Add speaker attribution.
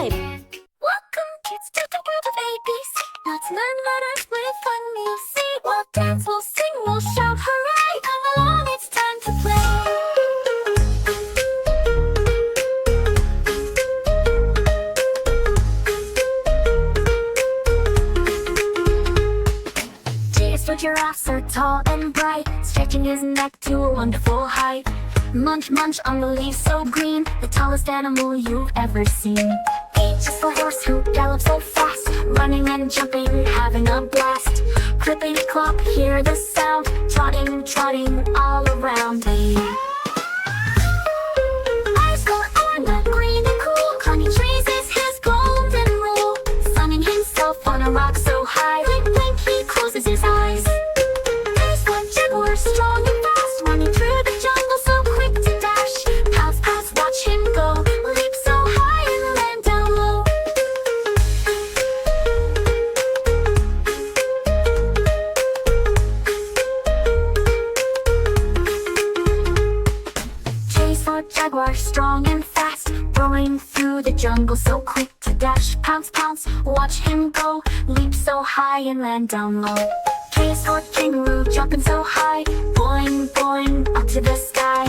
Speaker 1: subscribe. Welcome kids to the world of ABC. Let's learn letters with fun music. We'll dance, we'll sing, we'll shout hooray. Come along, it's time to play. G is for giraffe, so tall and bright, stretching his neck to a wonderful height. Munch, munch on the leaves so green, the tallest animal you've ever seen. H is for horse who gallops so fast, running and jumping, having a blast. Clipping clop, hear the sound, trotting, trotting all around me. I is for Iguana, green and cool, climbing trees is his golden rule. Sunning himself on a rock so high, blink, blink, he closes his eyes. A is for Jaguar, strong and fast, running through the jungle so quick to dash. Pounce, pounce, watch him go, leap so high and land down low. J is for Jaguar, strong and fast, roaring through the jungle so quick to dash. Pounce, pounce, watch him go, leap so high and land down low. K is for Kangaroo, jumping so high, boing, boing, up to the sky.